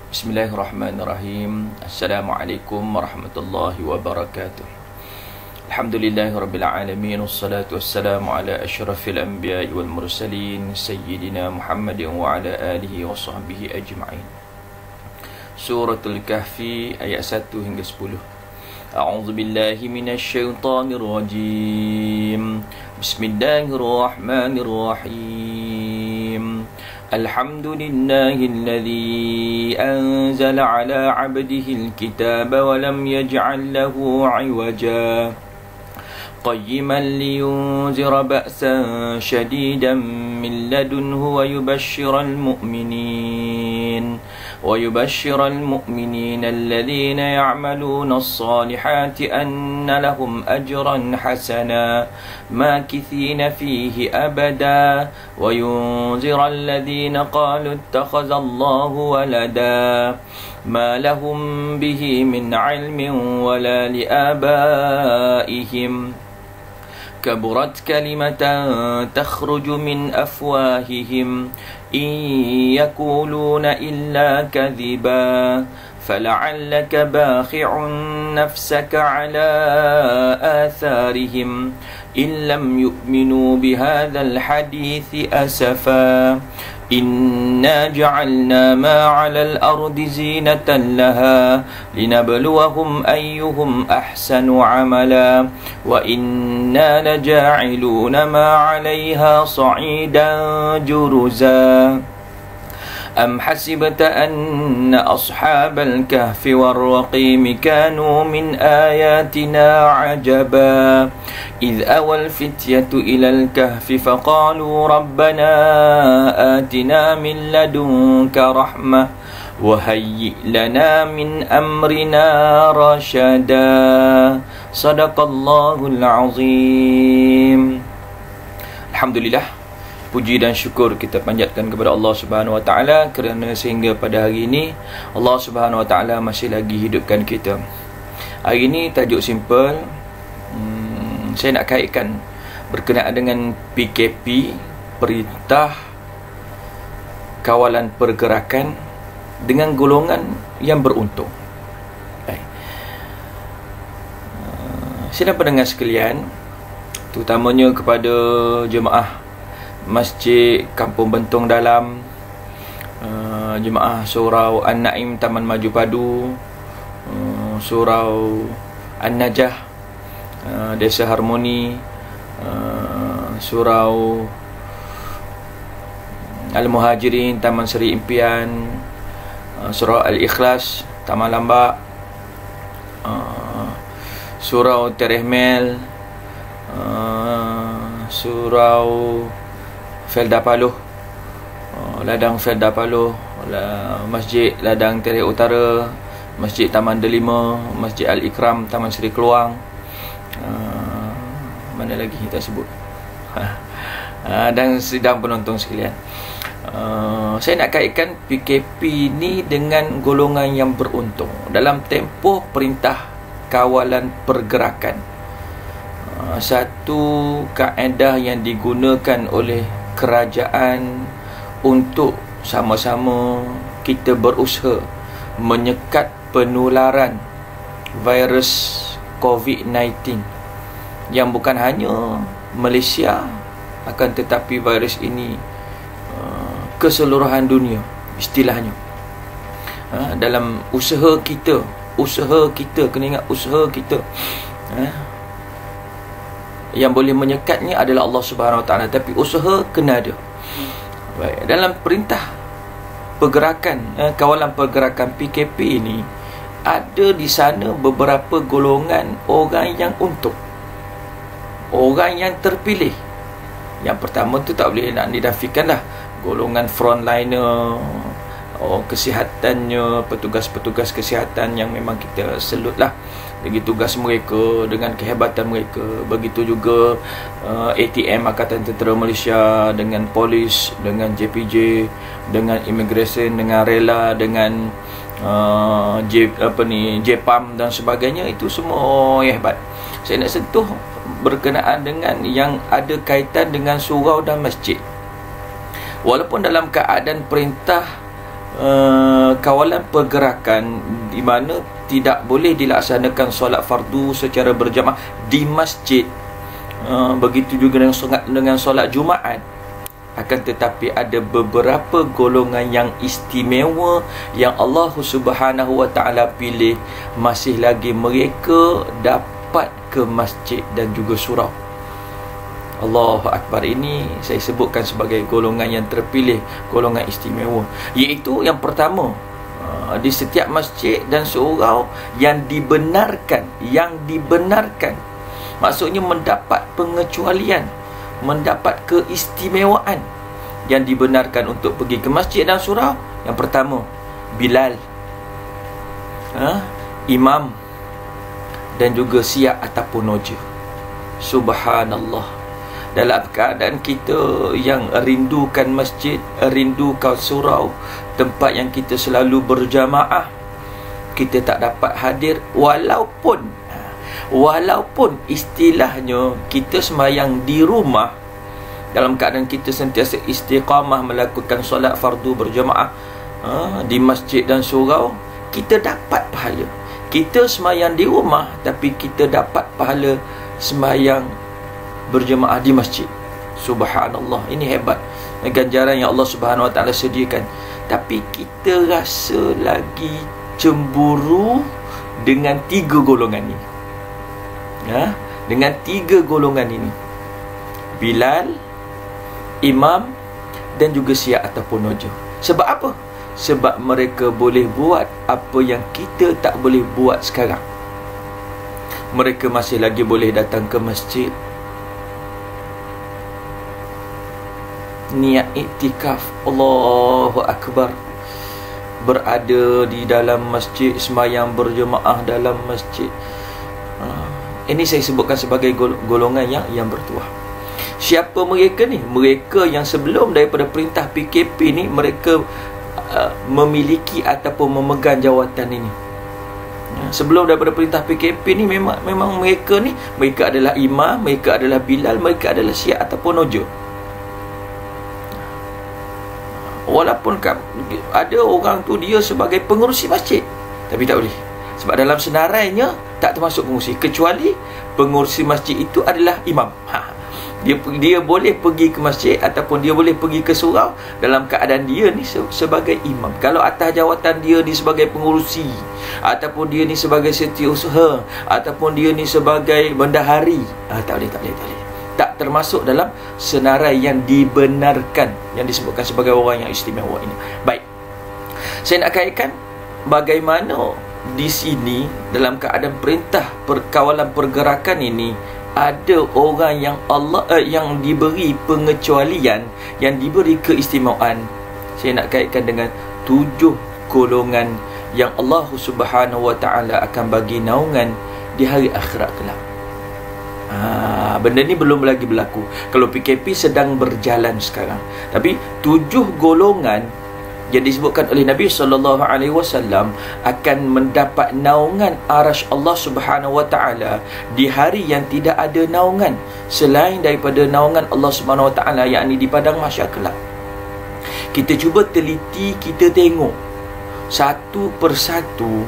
Bismillahirrahmanirrahim. Assalamualaikum warahmatullahi wabarakatuh. Alhamdulillahirabbil alamin, wassalatu wassalamu ala asyrafil anbiya'i wal mursalin sayyidina Muhammadin wa ala alihi wa sahbihi ajma'in. Suratul Kahfi ayat 1 hingga 10. A'udzu billahi minasy syaithanir rajim. Bismillahirrahmanirrahim. Alhamdulillahilladzi anzala ala 'abdihi al-kitaba wa lam yaj'al lahu 'iwaja qayyiman liyunzira ba'san shadidan min ladunhu wa yubashshiral mu'minin alladhina ya'maluna as-salihati anna lahum ajran hasana makithina fihi abada wa yunzira alladhina qalu ittakhadha Allahu walada ma lahum bihi min 'ilmin wala li abaihim كبرت كلمة تخرج من أفواههم إن يقولون إلا كذبا فلعلك باخع نفسك على آثارهم إن لم يؤمنوا بهذا الحديث أسفا إنا جعلنا ما على الأرض زينة لها لنبلوهم أيهم أحسن عملا وإنا لجاعلون ما عليها صعيدا جرزا أم حسبت أن أصحاب الكهف والرقيم كانوا من آياتنا عجبا إذ أوى الفتية إلى الكهف فقالوا ربنا آتنا من لدنك رحمة وهيئ لنا من أمرنا رشدا صدق الله العظيم. الحمد لله. Puji dan syukur kita panjatkan kepada Allah Subhanahu Wa Taala kerana sehingga pada hari ini Allah Subhanahu Wa Taala masih lagi hidupkan kita. Hari ini tajuk simple, saya nak kaitkan berkenaan dengan PKP, Perintah Kawalan Pergerakan, dengan golongan yang beruntung. Saya dan pendengar sekalian, terutamanya kepada jemaah Masjid Kampung Bentong Dalam, jemaah Surau An-Naim Taman Maju Padu, Surau An-Najah Desa Harmoni, Surau Al-Muhajirin Taman Seri Impian, Surau Al-Ikhlas Taman Lambak, Surau Terehmel, Surau Felda Paloh, Ladang Felda Paloh, Masjid Ladang Tereh Utara, Masjid Taman Delima, Masjid Al-Ikram Taman Seri Keluang, mana lagi kita sebut, dan sidang penonton sekalian. Saya nak kaitkan PKP ni dengan golongan yang beruntung dalam tempoh Perintah Kawalan Pergerakan. Satu kaedah yang digunakan oleh kerajaan untuk sama-sama kita berusaha menyekat penularan virus COVID-19 yang bukan hanya Malaysia, akan tetapi virus ini keseluruhan dunia istilahnya. Dalam usaha kita, kena ingat usaha kita, yang boleh menyekatnya adalah Allah Subhanahu Wa Taala, tapi usaha kena ada. Baik, dalam perintah pergerakan, kawalan pergerakan PKP ini, ada di sana beberapa golongan orang yang untung, orang yang terpilih. Yang pertama tu tak boleh nak dinafikan lah, golongan frontliner, kesihatannya, petugas-petugas kesihatan yang memang kita salute lah bagi tugas mereka dengan kehebatan mereka. Begitu juga ATM Angkatan Tentera Malaysia, dengan polis, dengan JPJ, dengan immigration, dengan rela, dengan JPAM dan sebagainya. Itu semua yang hebat. Saya nak sentuh berkenaan dengan yang ada kaitan dengan surau dan masjid. Walaupun dalam keadaan perintah kawalan pergerakan di mana tidak boleh dilaksanakan solat fardu secara berjamaah di masjid. Begitu juga dengan solat Jumaat. Akan tetapi ada beberapa golongan yang istimewa yang Allah Subhanahu wa taala pilih, masih lagi mereka dapat ke masjid dan juga surau. Allahu Akbar. Ini saya sebutkan sebagai golongan yang terpilih, golongan istimewa, iaitu yang pertama, di setiap masjid dan surau yang dibenarkan, maksudnya mendapat pengecualian, mendapat keistimewaan, yang dibenarkan untuk pergi ke masjid dan surau. Yang pertama, Bilal, imam, dan juga siap ataupun noja. Subhanallah. Dalam keadaan kita yang rindukan masjid, rindukan surau, tempat yang kita selalu berjamaah, kita tak dapat hadir. Walaupun istilahnya kita sembahyang di rumah, dalam keadaan kita sentiasa istiqamah melakukan solat fardu berjamaah di masjid dan surau, kita dapat pahala. Kita sembahyang di rumah, tapi kita dapat pahala sembahyang berjemaah di masjid. Subhanallah. Ini hebat ganjaran yang Allah Subhanahu wa taala sediakan. Tapi kita rasa lagi cemburu dengan tiga golongan ini. Dengan tiga golongan ini, Bilal, imam, dan juga siap ataupun noja. Sebab apa? Sebab mereka boleh buat apa yang kita tak boleh buat sekarang. Mereka masih lagi boleh datang ke masjid, niat iktikaf, Allahu Akbar, berada di dalam masjid, sembahyang berjemaah dalam masjid. Ini saya sebutkan sebagai golongan yang bertuah. Siapa mereka ni? Mereka yang sebelum daripada perintah PKP ni, mereka memiliki ataupun memegang jawatan ini. Sebelum daripada perintah PKP ni, memang mereka ni, mereka adalah imam, mereka adalah Bilal, mereka adalah siap ataupun noja. Walaupun ada orang tu dia sebagai pengurusi masjid, tapi tak boleh. Sebab dalam senarainya tak termasuk pengurusi, kecuali pengurusi masjid itu adalah imam. Dia boleh pergi ke masjid ataupun dia boleh pergi ke surau dalam keadaan dia ni sebagai imam. Kalau atas jawatan dia ni sebagai pengurusi, ataupun dia ni sebagai setiausaha, ataupun dia ni sebagai bendahari, tak boleh. Tak termasuk dalam senarai yang dibenarkan, yang disebutkan sebagai orang yang istimewa ini. Baik, saya nak kaitkan bagaimana di sini dalam keadaan perintah perkawalan pergerakan ini ada orang yang yang diberi pengecualian, yang diberi keistimewaan. Saya nak kaitkan dengan 7 golongan yang Allah Subhanahu wa taala akan bagi naungan di hari akhirat kelak. Benda ni belum lagi berlaku. Kalau PKP sedang berjalan sekarang, tapi 7 golongan yang disebutkan oleh Nabi SAW akan mendapat naungan arasy Allah Subhanahu wa taala di hari yang tidak ada naungan selain daripada naungan Allah Subhanahu wa taala, yakni di padang mahsyar kelak. Kita cuba teliti, kita tengok satu persatu,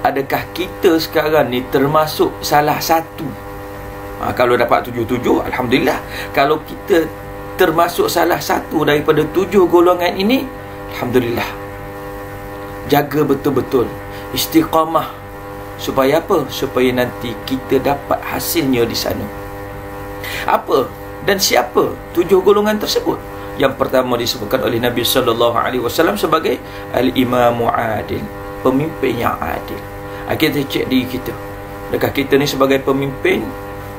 adakah kita sekarang ni termasuk salah satu? Kalau dapat 7-7, alhamdulillah. Kalau kita termasuk salah satu daripada 7 golongan ini, alhamdulillah. Jaga betul-betul, istiqamah. Supaya apa? Supaya nanti kita dapat hasilnya di sana. Apa dan siapa 7 golongan tersebut? Yang pertama disebutkan oleh Nabi SAW sebagai al-imamu adil, pemimpin yang adil. Kita cek diri kita, adakah kita ni sebagai pemimpin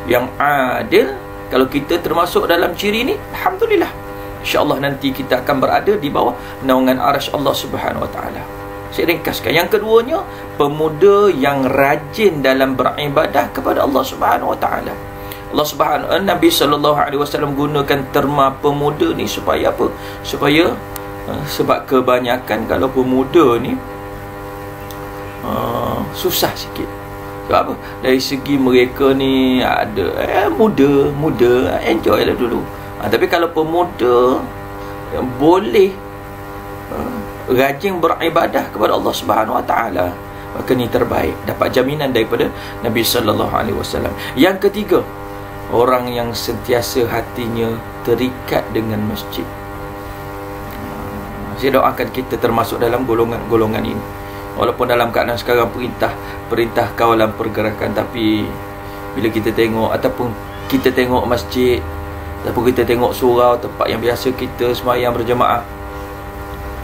yang adil? Kalau kita termasuk dalam ciri ni, alhamdulillah, InsyaAllah nanti kita akan berada di bawah naungan arasy Allah Subhanahu wa taala. Saya ringkaskan. Yang keduanya, pemuda yang rajin dalam beribadah kepada Allah Subhanahu wa taala. Nabi SAW gunakan terma pemuda ni supaya apa? Supaya sebab kebanyakan kalau pemuda ni susah sikit. Sebab apa? Dari segi mereka ni ada muda enjoy lah dulu. Tapi kalau pemuda boleh rajin beribadah kepada Allah Subhanahu Wa Taala, maka ni terbaik, dapat jaminan daripada Nabi sallallahu alaihi wasallam. Yang ketiga, orang yang sentiasa hatinya terikat dengan masjid. Saya doakan kita termasuk dalam golongan ini. Walaupun dalam keadaan sekarang perintah kawalan pergerakan, tapi bila kita tengok ataupun kita tengok masjid ataupun kita tengok surau, tempat yang biasa kita sembahyang berjemaah,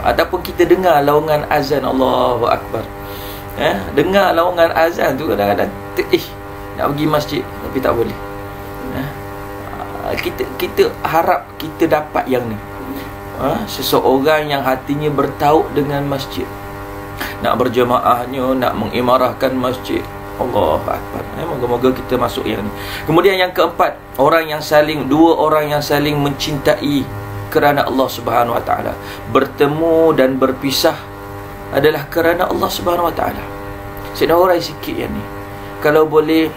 ataupun kita dengar laungan azan, Allahu Akbar, dengar laungan azan tu, kadang-kadang nak pergi masjid tapi tak boleh. Kita harap kita dapat yang ni, seseorang yang hatinya bertaut dengan masjid, nak berjemaahnya, nak mengimarahkan masjid. Allahu Akbar. Moga-moga kita masuk yang ni. Kemudian yang keempat, dua orang yang saling mencintai kerana Allah Subhanahu Wa Taala. Bertemu dan berpisah adalah kerana Allah Subhanahu Wa Taala. Saya nak urai sikit yang ni. Kalau boleh,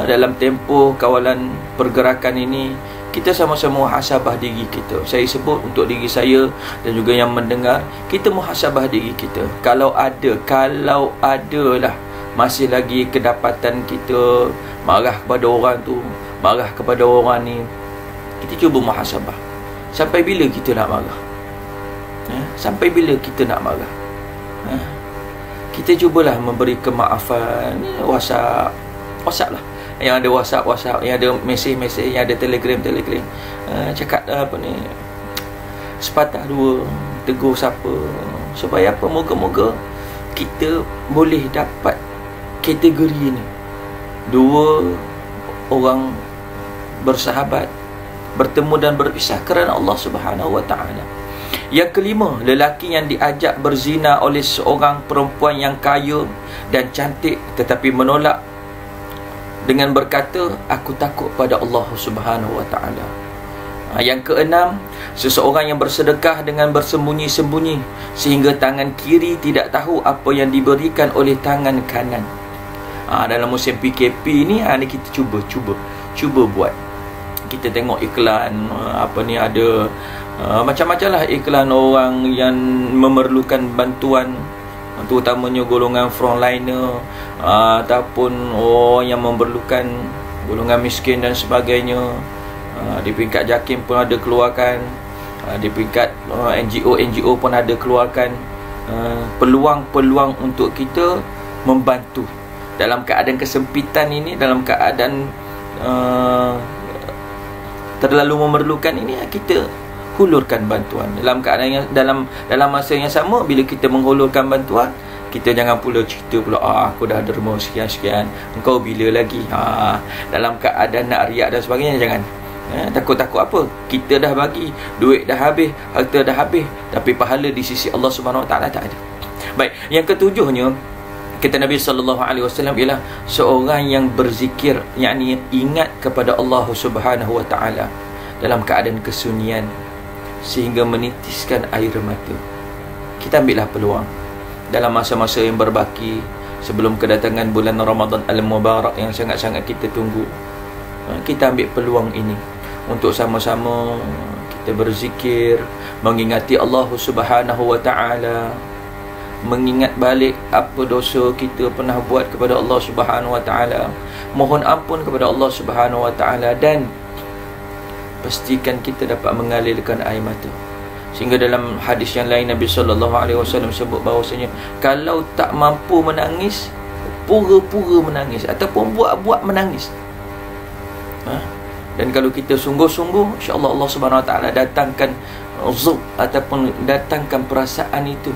dalam tempoh kawalan pergerakan ini, kita sama-sama muhasabah diri kita. Saya sebut untuk diri saya dan juga yang mendengar, kita muhasabah diri kita. Kalau ada lah masih lagi kedapatan kita marah kepada orang tu, marah kepada orang ni, kita cuba muhasabah. Sampai bila kita nak marah? Sampai bila kita nak marah? Kita cubalah memberi kemaafan. WhatsApp lah, yang ada WhatsApp, yang ada mesej, yang ada Telegram. Cakap apa ni, sepatah dua tegur siapa, supaya apa? Moga-moga kita boleh dapat kategori ni. Dua orang bersahabat bertemu dan berpisah kerana Allah Subhanahu Wa Taala. Yang kelima, lelaki yang diajak berzina oleh seorang perempuan yang kaya dan cantik, tetapi menolak dengan berkata, aku takut pada Allah Subhanahu Wa Taala. Yang keenam, seseorang yang bersedekah dengan bersembunyi-sembunyi sehingga tangan kiri tidak tahu apa yang diberikan oleh tangan kanan. Dalam musim PKP ni, kita cuba buat. Kita tengok iklan, ada macam-macam lah iklan orang yang memerlukan bantuan, terutamanya golongan frontliner, ataupun orang yang memerlukan, golongan miskin dan sebagainya. Di peringkat JAKIM pun ada keluarkan, di peringkat NGO pun ada keluarkan peluang-peluang untuk kita membantu dalam keadaan kesempitan ini, dalam keadaan terlalu memerlukan ini. Kita hulurkan bantuan dalam keadaan yang dalam masa yang sama. Bila kita menghulurkan bantuan, kita jangan pula cerita pula, aku dah derma sekian-sekian, engkau bila lagi. Dalam keadaan nak riak dan sebagainya, jangan. Takut-takut apa? Kita dah bagi, duit dah habis, harta dah habis, tapi pahala di sisi Allah Subhanahu Wa Taala tak ada. Baik, yang ketujuhnya, kata Nabi SAW, ialah seorang yang berzikir, yakni ingat kepada Allah Subhanahu Wa Taala dalam keadaan kesunyian sehingga menitiskan air mata. Kita ambillah peluang dalam masa-masa yang berbaki sebelum kedatangan bulan Ramadan Al-Mubarak yang sangat-sangat kita tunggu. Kita ambil peluang ini untuk sama-sama kita berzikir, mengingati Allah Subhanahu Wa Taala, mengingat balik apa dosa kita pernah buat kepada Allah Subhanahu Wa Taala, mohon ampun kepada Allah Subhanahu Wa Taala, dan pastikan kita dapat mengalirkan air mata. Sehingga dalam hadis yang lain, Nabi SAW sebut bahawasanya, kalau tak mampu menangis, pura-pura menangis ataupun buat-buat menangis. Dan kalau kita sungguh-sungguh, insya-Allah Allah Subhanahu Wa Taala datangkan zub ataupun datangkan perasaan itu,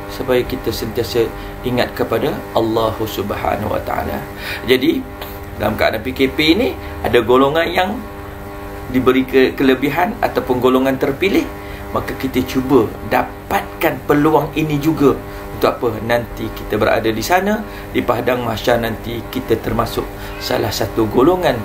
supaya kita sentiasa ingat kepada Allah Subhanahu Wa Taala. Jadi dalam keadaan PKP ini, ada golongan yang diberi kelebihan ataupun golongan terpilih, maka kita cuba dapatkan peluang ini juga. Untuk apa? Nanti kita berada di sana, di padang mahsyar nanti, kita termasuk salah satu golongan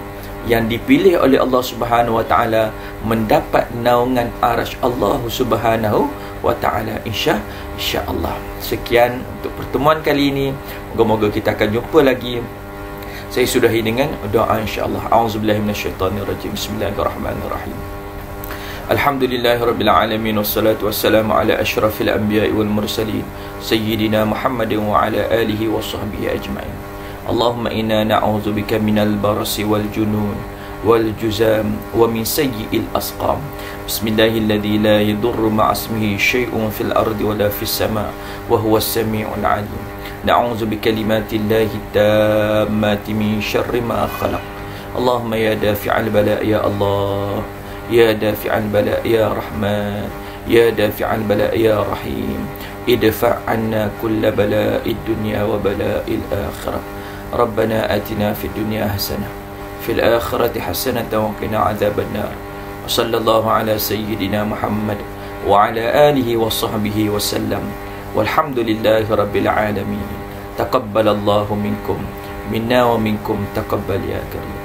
yang dipilih oleh Allah Subhanahu Wa Taala mendapat naungan arasy Allah Subhanahu Wa Taala, insya-Allah. Sekian untuk pertemuan kali ini. Moga-moga kita akan jumpa lagi. Saya sudahi dengan doa insya-Allah. A'udzubillahi minasyaitonirrajim. Bismillahirrahmanirrahim. Alhamdulillahi Rabbil Alamin. Wassalatu wassalamu ala ashrafil anbiya'i wal mursalin Sayyidina Muhammadin wa ala alihi wa sahbihi ajma'in. Allahumma inna na'udzubika minal barasi wal junun wal juzam wa min sayyi'il asqam. Bismillahilladzi la yadurru ma'asmihi syai'un fil ardi wa la fis sama' wa huwas sami'ul 'alim. Na'udzu bikalimatillahi tammati min syarri ma khalaq. Allahumma ya dafi'al bala' ya Allah, ya dafi'al bala' ya Rahman, ya dafi'al bala' ya Rahim. Idfa' 'anna kulla bala'id dunya wa bala'il akhirah. Rabbana atina fid dunya hasanah, fil akhirati hasanah wa qina 'adzabannar. Wa sallallahu ala sayyidina Muhammad wa ala alihi wa sahbihi wa sallam. Walhamdulillahi rabbil alamin. Taqabbalallahu minkum minna wa minkum taqabbal ya karim.